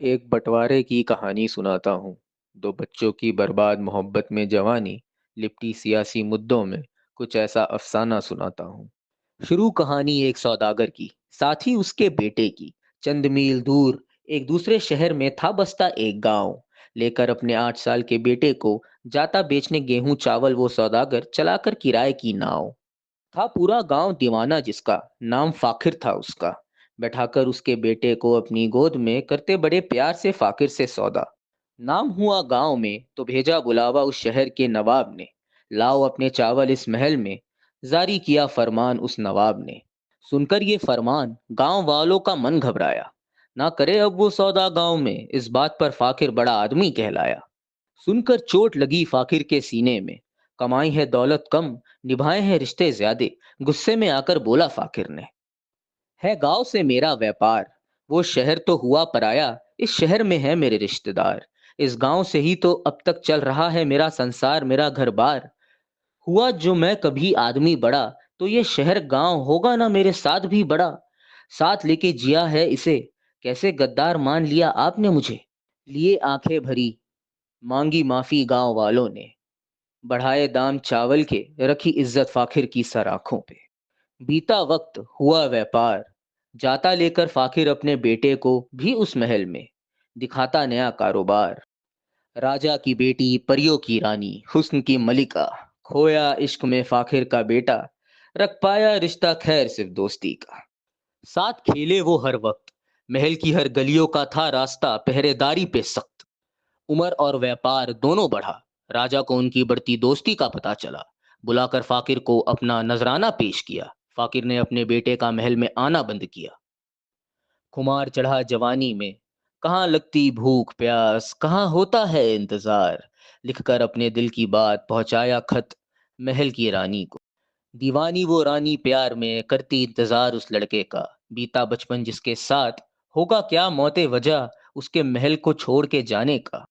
एक बंटवारे की कहानी सुनाता हूँ। दो बच्चों की बर्बाद मोहब्बत में जवानी, लिपटी सियासी मुद्दों में कुछ ऐसा अफसाना सुनाता हूँ। शुरू कहानी एक सौदागर की, साथ ही उसके बेटे की। चंद मील दूर एक दूसरे शहर में था बसता एक गांव। लेकर अपने 8 साल के बेटे को जाता बेचने गेहूं चावल वो सौदागर चलाकर किराए की नाव। था पूरा गांव दीवाना जिसका, नाम फाकिर था उसका। बैठाकर उसके बेटे को अपनी गोद में करते बड़े प्यार से फाकिर से सौदा। नाम हुआ गांव में तो भेजा बुलावा उस शहर के नवाब ने। लाओ अपने चावल इस महल में, जारी किया फरमान उस नवाब ने। सुनकर ये फरमान गांव वालों का मन घबराया। ना करे अब वो सौदा गांव में, इस बात पर फाकिर बड़ा आदमी कहलाया। सुनकर चोट लगी फाकिर के सीने में। कमाई है दौलत कम, निभाए हैं रिश्ते ज्यादे। गुस्से में आकर बोला फाकिर ने, है गांव से मेरा व्यापार, वो शहर तो हुआ पराया। इस शहर में है मेरे रिश्तेदार, इस गांव से ही तो अब तक चल रहा है मेरा संसार मेरा घर बार। हुआ जो मैं कभी आदमी बड़ा, तो ये शहर गांव होगा ना मेरे साथ भी बड़ा। साथ लेके जिया है इसे, कैसे गद्दार मान लिया आपने मुझे। लिए आंखें भरी, मांगी माफी गांव वालों ने। बढ़ाए दाम चावल के, रखी इज्जत फाखिर की सर आंखों पे। बीता वक्त हुआ व्यापार, जाता लेकर फाखिर अपने बेटे को भी उस महल में। दिखाता नया कारोबार। राजा की बेटी परियों की रानी, हुस्न की मलिका। खोया इश्क में फाखिर का बेटा, रख पाया रिश्ता खैर सिर्फ दोस्ती का। साथ खेले वो हर वक्त, महल की हर गलियों का था रास्ता पहरेदारी पे सख्त। उमर और व्यापार दोनों बढ़ा, राजा को उनकी बढ़ती दोस्ती का पता चला। बुलाकर फाकिर को अपना नजराना पेश किया। फाकिर ने अपने बेटे का महल में आना बंद किया। खुमार चढ़ा जवानी में, कहाँ लगती भूख प्यास, कहाँ होता है इंतजार। लिखकर अपने दिल की बात पहुंचाया खत महल की रानी को। दीवानी वो रानी प्यार में करती इंतजार उस लड़के का। बीता बचपन जिसके साथ, होगा क्या मौते वजह उसके महल को छोड़ के जाने का।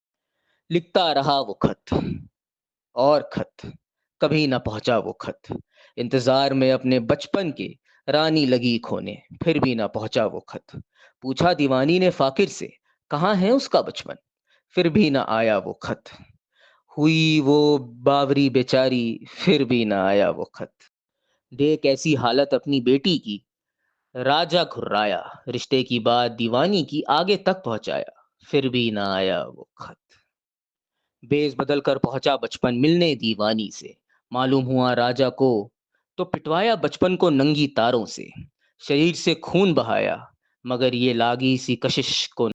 लिखता रहा वो खत और खत, कभी न पहुंचा वो खत। इंतजार में अपने बचपन के, रानी लगी खोने, फिर भी न पहुंचा वो खत। पूछा दीवानी ने फाकिर से, कहाँ है उसका बचपन, फिर भी न आया वो खत। हुई वो बावरी बेचारी, फिर भी न आया वो खत। देख ऐसी हालत अपनी बेटी की, राजा घुर्राया। रिश्ते की बात दीवानी की आगे तक पहुंचाया, फिर भी न आया वो खत। भेष बदल कर पहुंचा बचपन मिलने दीवानी से। मालूम हुआ राजा को, तो पिटवाया बचपन को नंगी तारों से। शरीर से खून बहाया, मगर ये लागी सी कशिश को